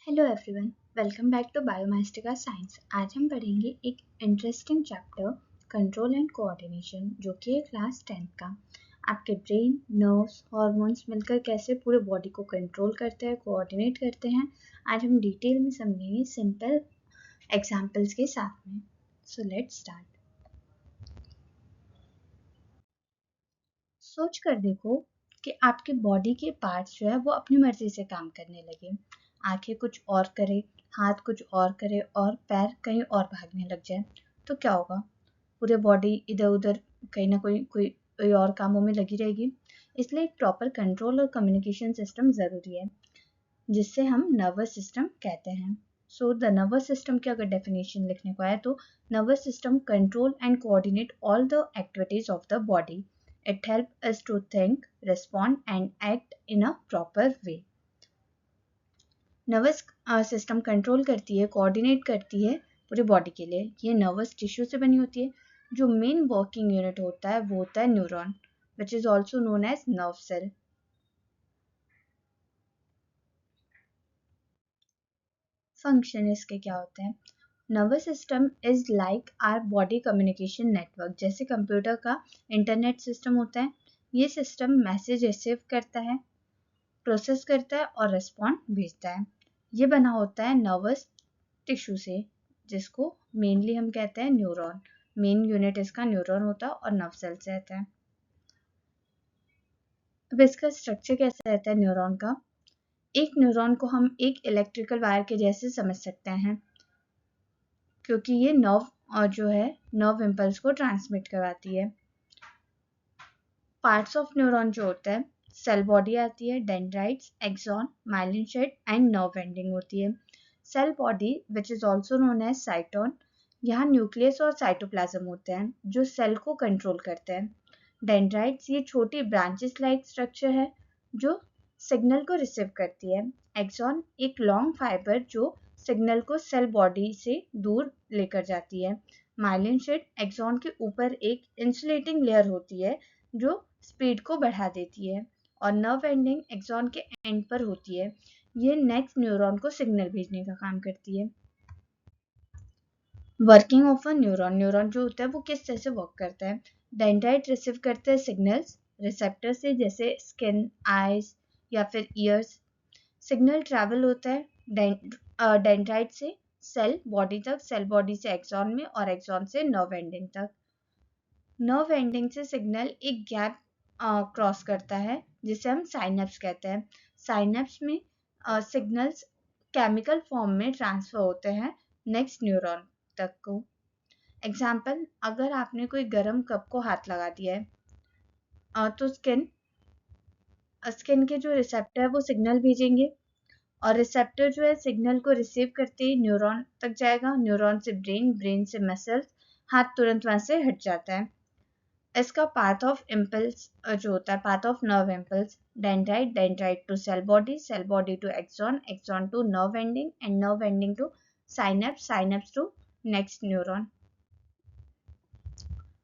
Hello everyone, welcome back to Biomastica science. आज हम पढ़ेंगे एक interesting chapter control and coordination, जो कि है क्लास 10th का। आपके ब्रेन, नर्व्स, हार्मोन्स मिलकर कैसे पूरे बॉडी को कंट्रोल करते हैं, कोऑर्डिनेट करते हैं, आज हम डिटेल में समझेंगे सिंपल एग्जांपल्स के साथ में। So let's start. सोच कर देखो कि आपके बॉडी के पार्ट्स जो है वो अपनी मर्जी से काम करने लगे। आंखें कुछ और करे, हाथ कुछ और करे और पैर कहीं और भागने लग जाए, तो क्या होगा? पूरे बॉडी इधर उधर कहीं ना कोई और कामों में लगी रहेगी। इसलिए एक प्रॉपर कंट्रोल और कम्युनिकेशन सिस्टम ज़रूरी है, जिससे हम नर्वस सिस्टम कहते हैं। सो द नर्वस सिस्टम की अगर डेफिनेशन लिखने को आए तो nervous system control and coordinate all the activities of the body. It helps us to think, respond and act in a proper way. Nervous system control करती है, coordinate करती है पूरी बॉडी के लिए। ये नर्वस टिश्यू से बनी होती है। जो मेन वर्किंग यूनिट होता है वो होता है neuron, which is also known as nerve cell. Function इसके क्या होते हैं? Nervous system is like our body communication network. जैसे कंप्यूटर का इंटरनेट सिस्टम होता है, ये सिस्टम मैसेज रिसीव करता है, प्रोसेस करता है और रिस्पॉन्ड भेजता है। ये बना होता है नर्वस टिश्यू से, जिसको मेनली हम कहते हैं न्यूरॉन। मेन यूनिट इसका न्यूरॉन होता है और नर्व सेल से रहता है। अब इसका स्ट्रक्चर कैसा रहता है न्यूरॉन का? एक न्यूरॉन को हम एक इलेक्ट्रिकल वायर के जैसे समझ सकते हैं, क्योंकि ये नर्व इम्पल्स को ट्रांसमिट करवाती है। पार्ट्स ऑफ न्यूरॉन जो होता है, सेल बॉडी आती है, dendrites, axon, myelin sheath and nerve ending होती है। Cell body which is also known as cyton, यहाँ न्यूक्लियस और साइटोप्लाज्म होते हैं जो सेल को कंट्रोल करते हैं। डेंड्राइट्स ये छोटी ब्रांचेस लाइक स्ट्रक्चर है जो सिग्नल को रिसीव करती है। एक्सॉन एक लॉन्ग फाइबर जो सिग्नल को सेल बॉडी से दूर लेकर जाती है। माइलिन शेड एक्सॉन के ऊपर एक इंसुलेटिंग लेयर होती है जो स्पीड को बढ़ा देती है, और नर्व एंडिंग एक्सॉन के एंड पर होती है। ये नेक्स्ट न्यूरॉन को सिग्नल भेजने का काम करती है। Working of a neuron, neuron जो होता है वो किस तरह से वर्क करता है? डेंड्राइट रिसीव करते हैं सिग्नल्स रिसेप्टर से, जैसे स्किन, आईज या फिर ईयर्स। सिग्नल ट्रैवल होता है डेंड्राइट से सेल बॉडी तक, सेल बॉडी से एक्सॉन में और एक्सॉन से नर्व एंडिंग तक। नर्व एंडिंग से सिग्नल एक गैप क्रॉस करता है जिसे हम साइनेप्स कहते हैं। साइनेप्स में सिग्नल्स केमिकल फॉर्म में ट्रांसफर होते हैं नेक्स्ट न्यूरॉन तक को। एग्जाम्पल, अगर आपने कोई गर्म कप को हाथ लगा दिया है तो स्किन के जो रिसेप्टर है वो सिग्नल भेजेंगे, और रिसेप्टर जो है सिग्नल को रिसीव करते ही न्यूरॉन तक जाएगा, न्यूरॉन से ब्रेन, ब्रेन से मसल्स, हाथ तुरंत वहां से हट जाता है। इसका पाथ ऑफ इम्पल्स जो होता है, path of nerve impulse, dendrite, dendrite to cell body, cell body to axon, axon to nerve ending and nerve ending to synapse, synapse to next neuron.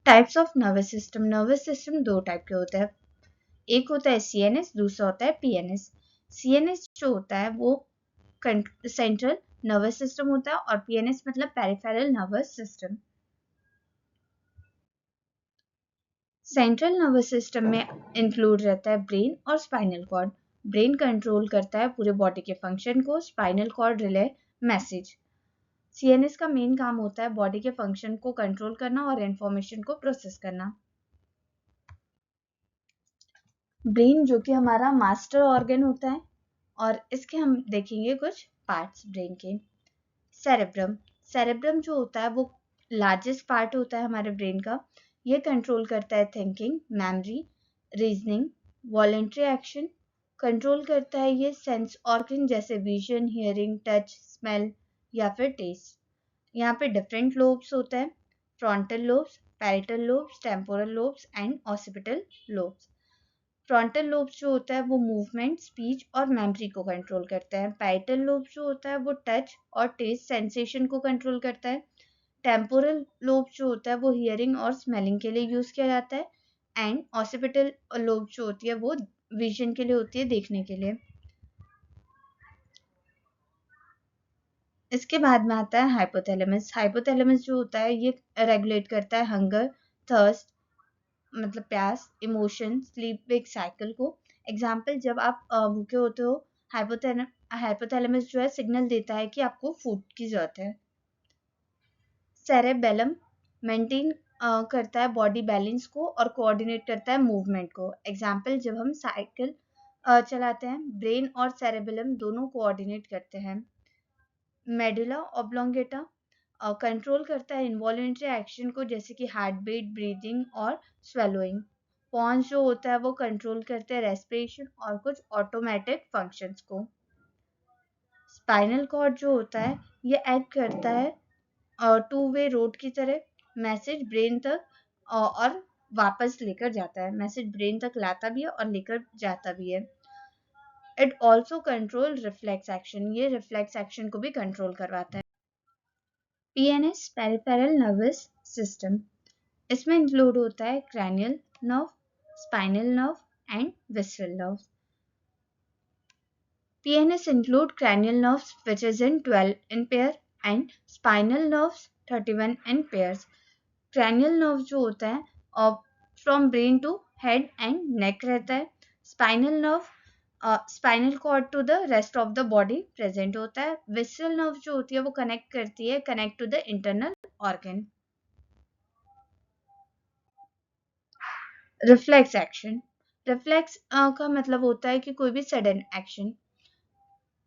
Types of nervous system दो type के होते हैं। एक होता है CNS, दूसरा होता है पीएनएस। सीएनएस जो होता है वो सेंट्रल नर्वस सिस्टम होता है, और पीएनएस मतलब peripheral nervous system. Central nervous system में इंक्लूड रहता है ब्रेन और स्पाइनल कॉर्ड। ब्रेन कंट्रोल करता है पूरे बॉडी के फंक्शन को, spinal cord relay message. CNS का मेन काम होता है बॉडी के फंक्शन को कंट्रोल करना और इंफॉर्मेशन को प्रोसेस करना। ब्रेन जो कि हमारा मास्टर ऑर्गन होता है, और इसके हम देखेंगे कुछ पार्ट्स ब्रेन के। सेरेब्रम, सेरेब्रम जो होता है वो लार्जेस्ट पार्ट होता है हमारे ब्रेन का। ये कंट्रोल करता है thinking, memory, reasoning, voluntary action. Control करता है ये सेंस ऑर्गन जैसे विजन, हियरिंग, टच, स्मेल या फिर टेस्ट। यहाँ पे डिफरेंट लोब्स होते हैं, frontal lobes, parietal lobes, temporal lobes and occipital lobes. Frontal lobes जो होता है वो मूवमेंट, स्पीच और मेमोरी को कंट्रोल करता है। पैरिटल लोब जो होता है वो टच और टेस्ट सेंसेशन को कंट्रोल करता है। टेम्पोरल लोब जो होता है वो हियरिंग और स्मेलिंग के लिए यूज किया जाता है। एंड ऑसिपिटल लोब जो होती है वो विजन के लिए होती है, देखने के लिए। इसके बाद में आता है हाइपोथैलेमस। हाइपोथैलेमस जो होता है ये रेगुलेट करता है हंगर, थर्स्ट मतलब प्यास, इमोशन, स्लीप वेक साइकिल को। एग्जाम्पल, जब आप भूखे होते हो, हाइपोथैलेमस जो है सिग्नल देता है कि आपको फूड की जरूरत है। सेरेबेलम मेंटेन करता है बॉडी बैलेंस को और कोऑर्डिनेट करता है मूवमेंट को। एग्जाम्पल, जब हम साइकिल चलाते हैं, ब्रेन और सेरेबेलम दोनों कोऑर्डिनेट करते हैं। मेडुला ऑब्लोंगेटा कंट्रोल करता है इनवॉल्यूंटरी एक्शन को, जैसे कि हार्ट बीट, ब्रीदिंग और स्वेलोइंग। पॉन्स जो होता है वो कंट्रोल करते हैं रेस्पिरेशन और कुछ ऑटोमेटिक फंक्शंस को। स्पाइनल कॉर्ड जो होता है ये एक्ट करता है टू वे रोड की तरह, मैसेज ब्रेन तक और वापस लेकर जाता है। मैसेज ब्रेन तक लाता भी है और लेकर जाता भी है। It also control reflex action, ये रिफ्लेक्स एक्शन को भी कंट्रोल करवाता है। पीएनएस पेरिफेरल नर्वस सिस्टम, इसमें इंक्लूड होता है cranial nerve, spinal nerve and visceral nerve. PNS include cranial nerves which is in 12 in pair and spinal nerves 31 in pairs. Cranial nerve जो होता है और from brain to head and neck रहता है. Spinal nerve spinal cord to the rest of the body present होता है. Visceral nerve जो होती है वो कनेक्ट करती है connect to the internal organ. Reflex action, reflex का मतलब होता है कि कोई भी sudden action.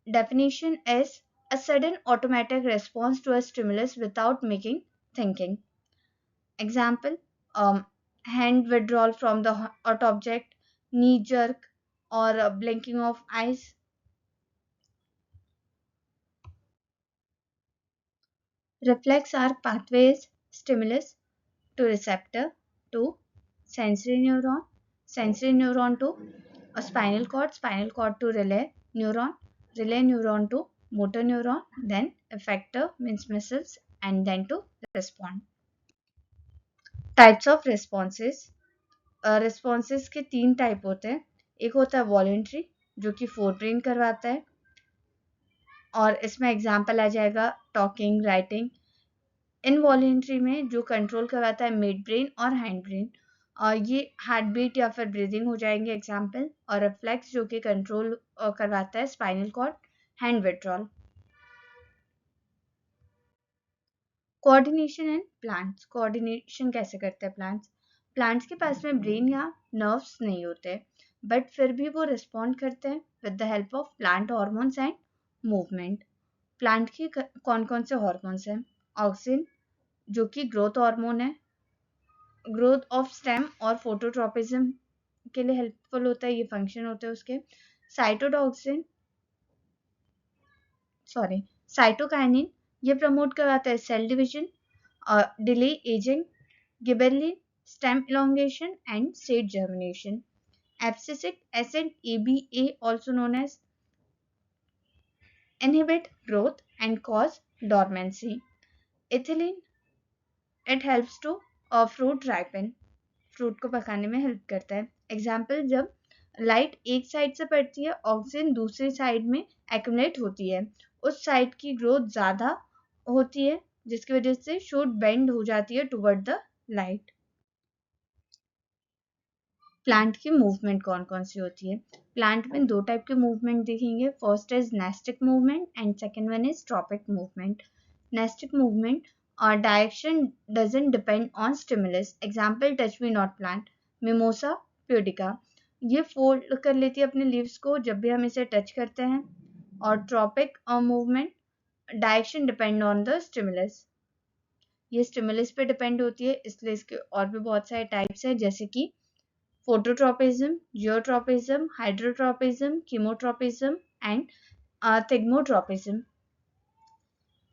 Definition is a sudden automatic response to a stimulus without making thinking. Example, hand withdrawal from the hot object, knee jerk, or blinking of eyes. Reflex are pathways, stimulus to receptor to sensory neuron to a spinal cord to relay neuron to motor neuron, then effector means muscles, and then to respond. Types of responses, responses के 3 type होते हैं. एक होता है voluntary जो कि forebrain करवाता है और इसमें एग्जांपल आ जाएगा टॉकिंग, राइटिंग. इनवॉलेंट्री में जो कंट्रोल करवाता है मिड ब्रेन और हैंड ब्रेन, और ये हार्ट बीट या फिर ब्रीदिंग हो जाएंगे एग्जांपल. और रिफ्लेक्स जो कि कंट्रोल करवाता है spinal cord, hand withdrawal. Coordination in plants, coordination कैसे करते हैं प्लांट्स. प्लांट्स के पास में ब्रेन या नर्व्स नहीं होते, बट फिर भी वो रिस्पॉन्ड करते हैं with the help of plant hormones and movement. Plant के कौन कौन से हार्मोन्स हैं. ऑक्सिन जो कि ग्रोथ हार्मोन है, ग्रोथ ऑफ स्टेम और फोटोट्रोपिज्म के लिए हेल्पफुल होता है, ये फंक्शन होते हैं उसके. साइटोडॉक्सिन साइटोकाइनिन ये प्रमोट करवाता है cell division, delay ageing, gibberellin stem elongation and seed germination. Abscisic acid ABA also known as inhibit growth and cause dormancy. Ethylene it helps to fruit ripen, fruit को पकाने में help करता है. Example, जब light एक side से पड़ती है ऑक्सीजन दूसरी साइड में एक्यूमुलेट होती है, उस साइड की ग्रोथ ज़्यादा होती है जिसकी वजह से शूट बेंड हो जाती है टुवर्ड द लाइट. प्लांट की मूवमेंट कौन कौन सी होती है. प्लांट में 2 टाइप के मूवमेंट दिखेंगे. First is nastic movement and second one is tropic movement. Nastic movement direction doesn't depend on stimulus. Example, touch me not plant, mimosa pudica. ये fold कर लेती है अपने लीव्स को जब भी हम इसे टच करते हैं. और tropic movement direction depend on the stimulus, ये स्टिमुलस पे डिपेंड होती है, इसलिए इसके और भी बहुत सारे टाइप्स है जैसे कि phototropism, geotropism, hydrotropism, chemotropism and thigmotropism.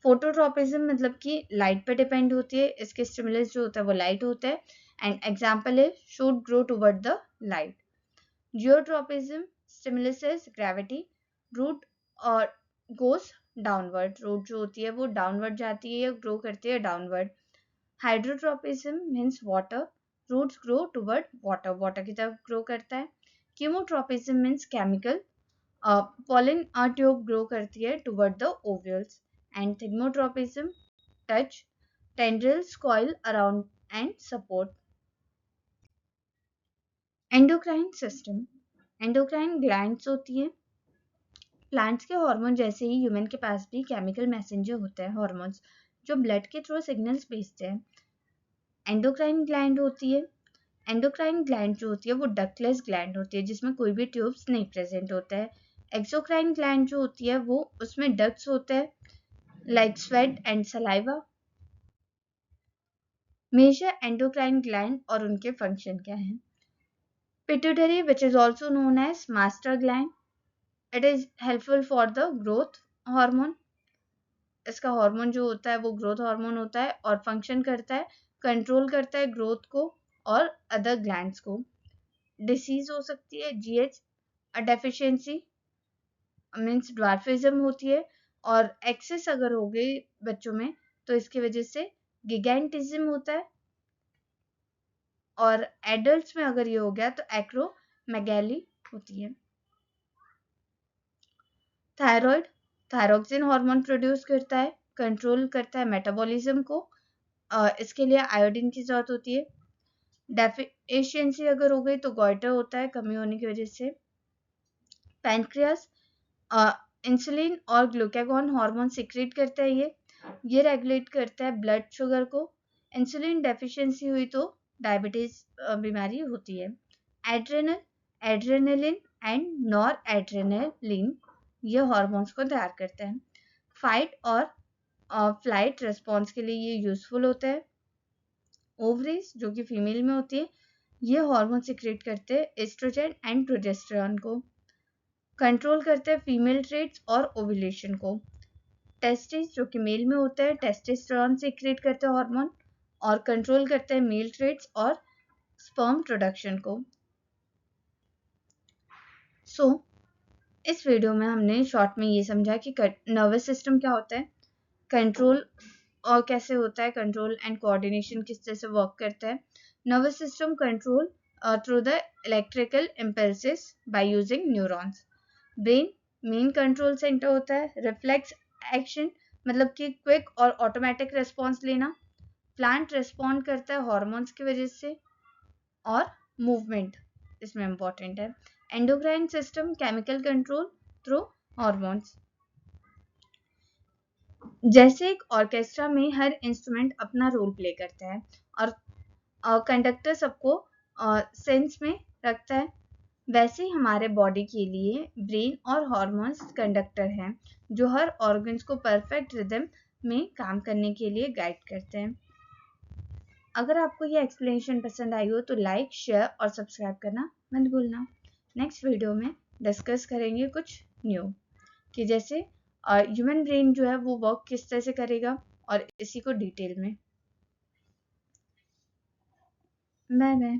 Phototropism मतलब कि लाइट पे डिपेंड होती है, इसके स्टिमुलस जो होता है वो लाइट होता है. एंड एग्जांपल है shoot grow toward the light. Geotropism stimulus is gravity, root और गोस डाउनवर्ड, रूट जो होती है वो डाउनवर्ड जाती है या ग्रो करती है downward. Hydrotropism means water, roots grow toward water, water की तरफ ग्रो करता है. Chemotropism means chemical, pollen tube grow करती है toward the ovules. and thigmotropism, touch, tendrils coil around and support. Endocrine system, endocrine glands होती है। Plants के hormone जैसे ही ह्यूमन के पास भी केमिकल मैसेंजर होता है, हार्मोन्स जो ब्लड के थ्रू सिग्नल्स भेजते हैं। एंडोक्राइन ग्लैंड होती है। एंडोक्राइन ग्लैंड जो होती है वो डक्टलेस ग्लैंड होती है जिसमें कोई भी ट्यूब्स नहीं प्रेजेंट होता है। एक्सोक्राइन ग्लैंड जो होती है वो उसमें डक्ट्स होते हैं like sweat and saliva. Major endocrine gland और उनके फंक्शन क्या हैं? Pituitary which is also known as master gland, it is helpful for the growth hormone. इसका हार्मोन जो होता है वो ग्रोथ हार्मोन होता है और फंक्शन करता है, कंट्रोल करता है ग्रोथ को और अदर ग्लैंड्स को। डिसीज हो सकती है जीएच डेफिशिएंसी मीन्स ड्वार्फिज्म होती है, और एक्सेस अगर हो गई बच्चों में तो इसकी वजह से गिगैंटिज्म होता है, और एडल्ट्स में अगर ये हो गया तो एक्रोमेगैली होती है। थायराइड थायरोक्सिन हार्मोन प्रोड्यूस करता है, कंट्रोल करता है मेटाबॉलिज्म को, इसके लिए आयोडीन की जरूरत होती है। डेफिशिएंसी अगर हो गई तो गॉइटर होता है कमी होने की वजह से। पैनक्रियास इंसुलिन और ग्लूकागॉन हार्मोन सिक्रेट करता है, ये रेगुलेट करता है ब्लड शुगर को। इंसुलिन डेफिशिएंसी हुई तो डायबिटीज बीमारी होती है। Adrenal adrenaline and nor adrenaline ये हार्मोन्स को तैयार करते हैं। फाइट और फ्लाइट रिस्पॉन्स के लिए ये यूजफुल होता है। ओवरीज जो कि फीमेल में होती है ये हार्मोन सिक्रेट करते हैं एस्ट्रोजन एंड प्रोजेस्टेरॉन को, कंट्रोल करते हैं फीमेल ट्रेट्स और ओव्यूलेशन को। टेस्टिस जो कि मेल में होता है टेस्टोस्टेरोन सिक्रेट करते हैं हार्मोन और कंट्रोल करते हैं मेल ट्रेट्स और स्पर्म प्रोडक्शन को। सो इस वीडियो में हमने शॉर्ट में ये समझा कि नर्वस सिस्टम क्या होता है, कंट्रोल और कैसे होता है, कंट्रोल एंड कोऑर्डिनेशन किस तरह से वर्क करता है। Nervous system control through the electrical impulses by using neurons. Brain main control centre होता है। रिफ्लेक्स एक्शन मतलब कि क्विक और ऑटोमेटिक रिस्पॉन्स लेना। प्लांट रिस्पॉन्ड करता है हार्मोन्स की वजह से, और मूवमेंट इसमें इंपॉर्टेंट है। Endocrine system chemical control through hormones. जैसे एक ऑर्केस्ट्रा में हर इंस्ट्रूमेंट अपना रोल प्ले करता है और कंडक्टर सबको सेंस में रखता है, वैसे ही हमारे बॉडी के लिए ब्रेन और हार्मोन्स कंडक्टर हैं जो हर ऑर्गन्स को परफेक्ट रिदम में काम करने के लिए गाइड करते हैं। अगर आपको ये एक्सप्लेनेशन पसंद आई हो तो लाइक शेयर और सब्सक्राइब करना मत भूलना। नेक्स्ट वीडियो में डिस्कस करेंगे कुछ न्यू कि जैसे ह्यूमन ब्रेन जो है वो वर्क किस तरह से करेगा और इसी को डिटेल में। Bye bye.